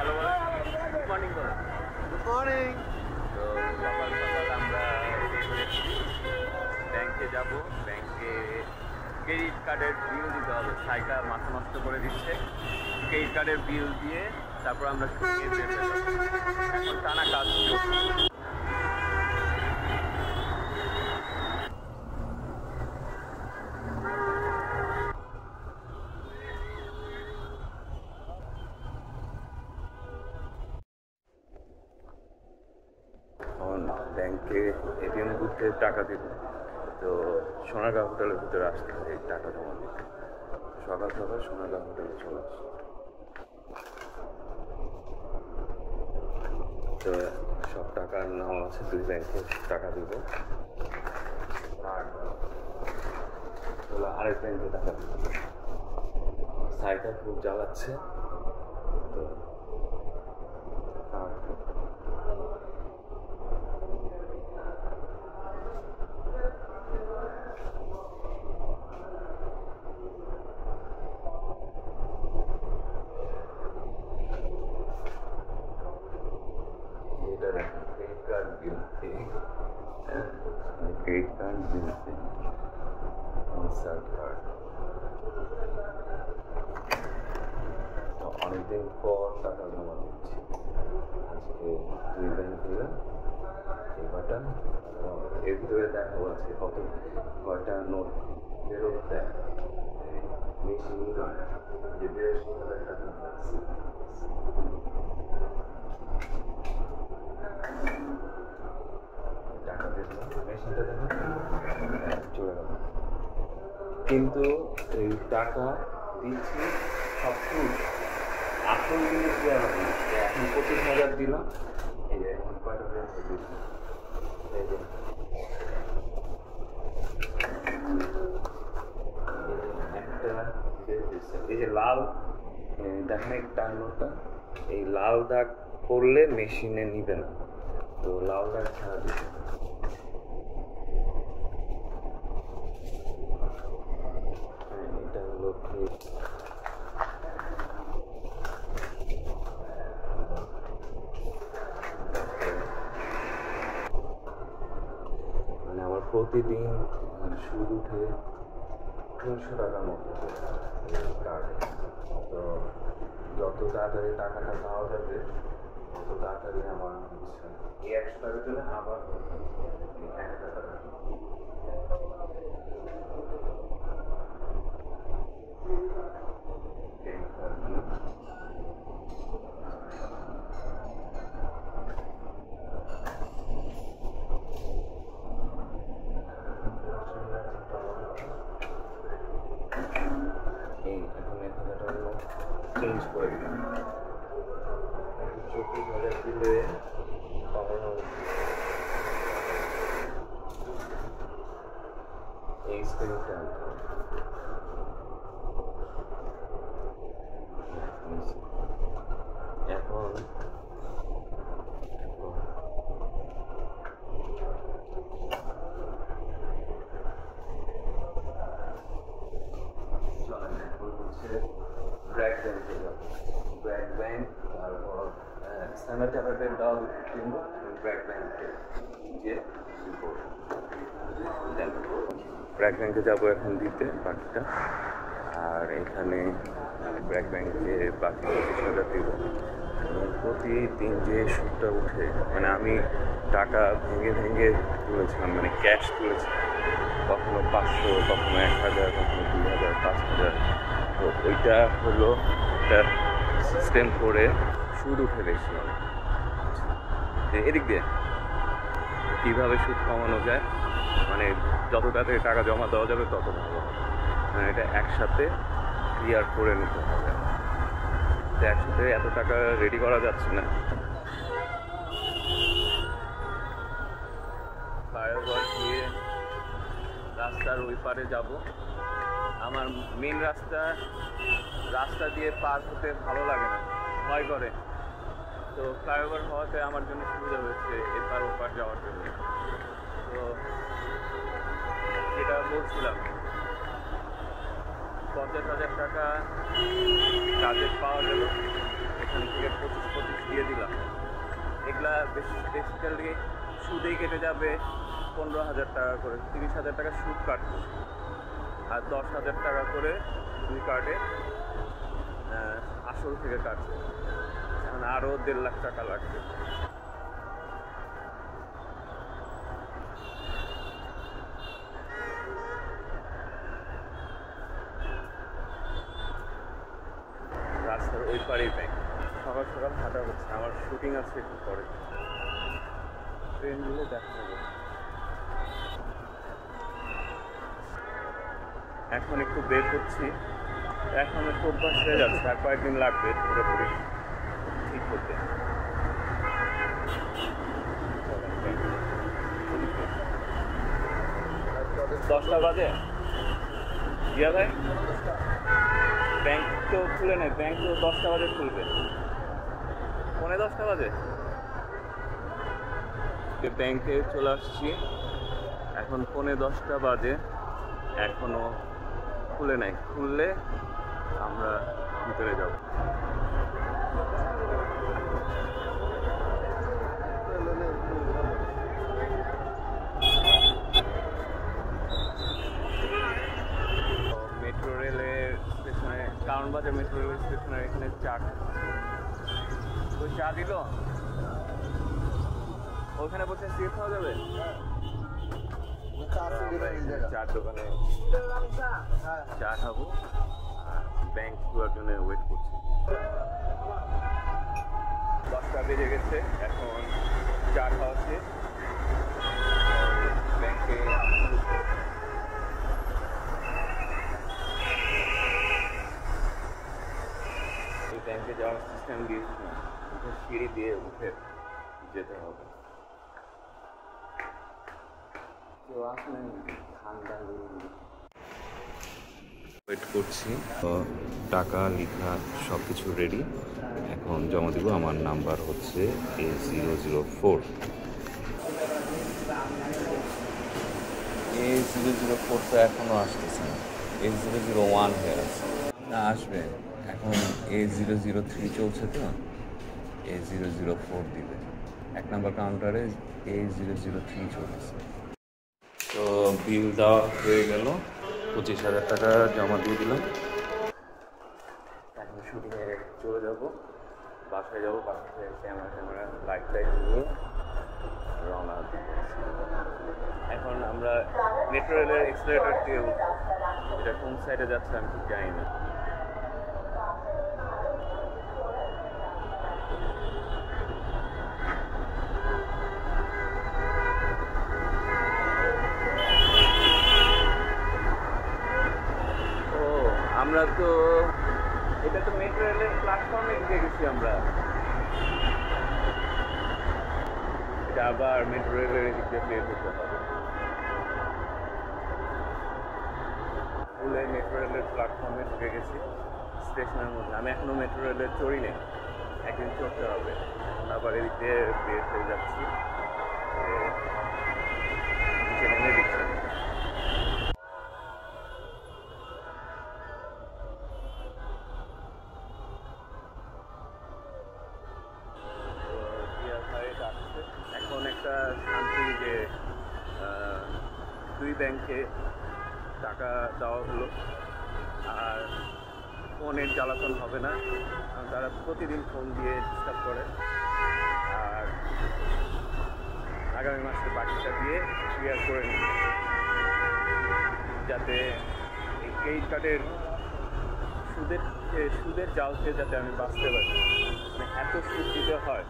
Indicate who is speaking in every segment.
Speaker 1: Hello বলো, good morning বলো।
Speaker 2: Good morning.
Speaker 1: তো সকাল সকাল আমরা ব্যাংকে যাব। ব্যাংকে ক্রেডিট কার্ডের বিল দিতে হবে। সাইটা মাথা নষ্ট করে দিচ্ছে। ক্রেডিট কার্ডের বিল দিয়ে তারপর আমরা শুকিয়ে যেতে হবে। এখন টানা কাজ চলছে। ব্যাংকে এটিএম বুথে টাকা দিব, তো সোনারগাঁ হোটেলের ভিতরে আসতে হবে এই টাকা জমা দিতে। সকাল সকাল সোনারগাঁ হোটেলে চলে আসে। তো সব টাকার নাম আছে, 2 ব্যাংকে টাকা দিব আর আরেক ব্যাংকে টাকা দিব। সাইটা খুব জ্বালাচ্ছে, তো क्रेडिट कार्ड बिल से इंस्टाल कार्ड। तो অনেকদিন পর টাকা জমা দিচ্ছি। আজকে 2 ব্যাংক দিলাম। এই কটা এর ভিতরে দেখা আছে কয়টা নোট ফেরত দেয়। মেশিন যে 82,000 টাকা আছে। কিন্তু এই টাকা দিচ্ছি সব আসল জিনিস দেওয়া হবে। এখন 25,000 দিলাম। এই যে এখন কয়টা দিচ্ছি, এই যে লাল দেখেন একটা নোটটা, এই লাল দাগ করলে মেশিনে নিবে না, তো লাল দাগ ছাড়া দিবে। এটা হলো মানে আমার প্রতিদিন সুদ উঠে 300 টাকার মতো কার্ডে। তো যত তাড়াতাড়ি টাকাটা পাওয়া যাবে তত তাড়াতাড়ি আমার ইচ্ছা এই 100 টাকার জন্য আবার 1 টাকা। চেঞ্জ করে দিলাম। 24,000 দিলে এই স্ক্রিনটা আনতে হবে। এখন ব্র্যাক ব্যাংকে যাবো। ব্র্যাক ব্যাংক, তারপর স্ট্যান্ডার্ড চার্টার্ডের দাও কিনবো। ব্র্যাক ব্যাংকে গিয়ে ব্র্যাক ব্যাংকে যাবো এখন দিতে বাকিটা। আর এখানে ব্র্যাক ব্যাংকে বাকি 25,000 দিব। প্রতিদিন যে সুদটা উঠে, মানে আমি টাকা ভেঙে ভেঙে তুলেছিলাম, মানে ক্যাশ তুলেছিলাম, কখনো 500, কখনো 1,000, কখনো 2,000, 5,000। তো ওইটা হলো একটা সিস্টেম করে সুদ উঠে বেশি। এদিক দিয়ে কীভাবে সুদ কমানো যায়, মানে যত তাড়াতাড়ি টাকা জমা দেওয়া যাবে তত ভালো হবে। মানে এটা একসাথে ক্লিয়ার করে নিতে হবে। তো একসাথে এত টাকা রেডি করা যাচ্ছে না। ফ্লাইওভার দিয়ে রাস্তার ওই পারে যাব। আমার মেন রাস্তা দিয়ে পার হতে ভালো লাগে না, ভয় করে। তো ফ্লাইওভার হওয়াতে আমার জন্য সুবিধা হয়েছে এপার ওপার যাওয়ার জন্য। তো যেটা বলছিলাম, 50,000 টাকা কাজে পাওয়া গেল, এখান থেকে 25 দিয়ে দিলাম। এগুলা বেসিক্যালি সুদেই কেটে যাবে 15,000 টাকা করে, 30,000 টাকা সুদ কাটবে, আর 10,000 টাকা করে 2 কার্ডে আসল থেকে কাটবে। এখন আরও 1.5 লাখ টাকা লাগবে। রাস্তার ওই পারেই ব্যাংক। সকাল সকাল হাঁটা হচ্ছে, আমার শুটিং আছে একটু পরে, ট্রেনগুলো দেখা যাবে। এখন একটু বের করছি, এখন একটু অভ্যাস হয়ে যাচ্ছে, আর কয়েকদিন লাগবে পুরোপুরি ঠিক হতে। 10টা বাজে ইয়া ভাই, ব্যাংক তো খুলে নেই, ব্যাংক তো 10টা বাজে খুলবে, 10:45 বাজে। ব্যাংকে চলে আসছি, এখন 10:45 বাজে, এখনো খুলে নাই। খুললে আমরা ভিতরে যাব। মেট্রো রেলের স্টেশনে, কারণবাজার মেট্রো রেল স্টেশনের এখানে চা, ওই চা দিল, ওখানে বসে সিট পাওয়া যাবে। চার দোকানে চা খাবো, আর ব্যাংক খোলার জন্য ওয়েট করছি। 10টা বেজে গেছে, এখন চা খাওয়া শেষ, ব্যাংকে এই ব্যাংকে যাওয়ার সিস্টেম দিয়েছিলাম, সিঁড়ি দিয়ে উঠে যেতে হবে। ওয়েট করছি, টাকা লেখা সব কিছু রেডি, এখন জমা দিব। আমার নাম্বার হচ্ছে A004। A004 তো এখনো আসতেছে না, A001 হয়ে আছে, না আসবে এখন। A003 চলছে তো, A004 দিবে। 1 নম্বর কাউন্টারে A003 চলছে। তো বিল দেওয়া হয়ে গেল, 25,000 টাকা জমা দিয়ে দিলাম। এখন শুটিংয়ে চলে যাব, বাসায় যাবো, বাসায় ক্যামেরা লাইট নিয়ে রওনা দিব। এখন আমরা মেট্রো রেলের এক্সিলেটর দিয়ে উঠবো, এটা কোন সাইডে যাচ্ছে আমি ঠিক জানি না। আমরা তো এটা তো মেট্রো রেলের প্ল্যাটফর্মে ঢুকে গেছি আমরা, এটা আবার মেট্রো রেলের এদিক দিয়ে বের হতে হবে। ফুলে মেট্রো রেলের প্ল্যাটফর্মে ঢুকে গেছি, স্টেশনের মধ্যে। আমি এখনো মেট্রো রেলের চড়ি নেই, একদিন চড়তে হবে। আবার এদিক দিয়ে বের হয়ে যাচ্ছি, নিচে নেমে রিক্সা। এখন একটা শান্তি যে 2 ব্যাংকে টাকা দেওয়া হলো, আর ফোনের জ্বালাতন হবে না, কারণ তারা প্রতিদিন ফোন দিয়ে ডিস্টার্ব করে। আর আগামী মাসে বাকিটা দিয়ে ক্লিয়ার করে নিই, যাতে এই ক্রেডিট কার্ডের সুদের জাল খেয়ে যাতে আমি বাঁচতে পারি। মানে এত সুদ দিতে হয়।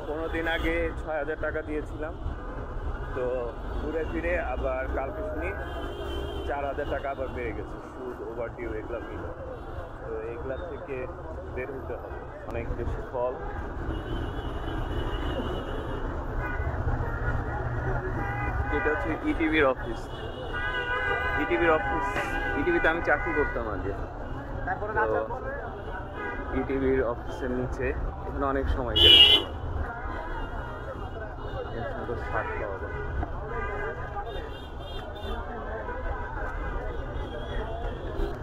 Speaker 1: 15 দিন আগে 6,000 টাকা দিয়েছিলাম, তো ঘুরে ফিরে আবার কালকে শুনি 4,000 টাকা আবার বেড়ে গেছে, সুদ, ওভারডিউ এগুলো মিলে। তো এগুলা থেকে বের হতে হবে, অনেক বেশি ফল। এটা হচ্ছে ইটিভির অফিস। ইটিভিতে আমি চাকরি করতাম আগে। ইটিভির অফিসের নিচে এখানে অনেক সময় কেটেছে। সুন্দর শার্ট পাওয়া যায়।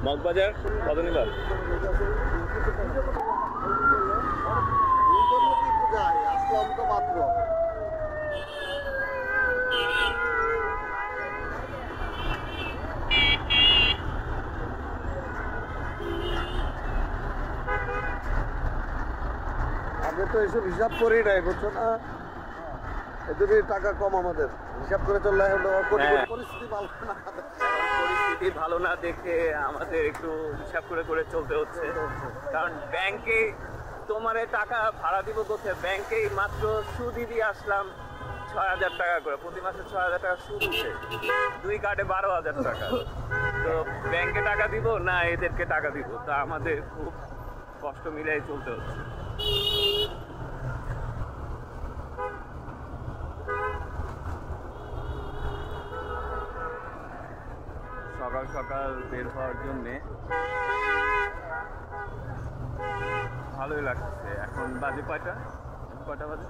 Speaker 1: মগবাজার কত নিবা?
Speaker 2: আসলাম তো মাত্র। আগে তো এইসব হিসাব করেই নাই, বুঝছো না? এদের টাকা কম, আমাদের হিসাব করে চললে হলো পরিস্থিতি ভালো না।
Speaker 1: পরিস্থিতি ভালো না দেখে আমাদের একটু হিসাব করে করে চলতে হচ্ছে, কারণ ব্যাংকে তোমারে টাকা ভাড়া দিব কোথায়? ব্যাংকেই মাত্র সুদই দিয়ে আসলাম 6,000 টাকা করে, প্রতি মাসে 6,000 টাকা সুদ উঠে, 2 কার্ডে 12,000 টাকা। তো ব্যাংকে টাকা দিব না এদেরকে টাকা দিব, তা আমাদের খুব কষ্ট মিলাই চলতে হচ্ছে। সকাল সকাল বের হওয়ার জন্যে ভালোই লাগছে। এখন বাজে কয়টা বাজে?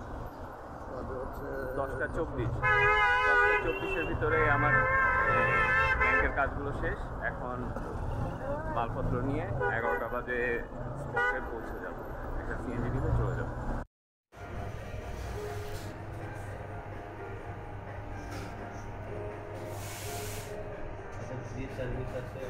Speaker 1: 10:24। 10:24-এর ভিতরে আমার ব্যাংকের কাজগুলো শেষ। এখন মালপত্র নিয়ে 11টা বাজে স্পটে পৌঁছে যাবো, একটা সিএনজি নিতে চলে যাবো।
Speaker 3: সার্ভিস আছে।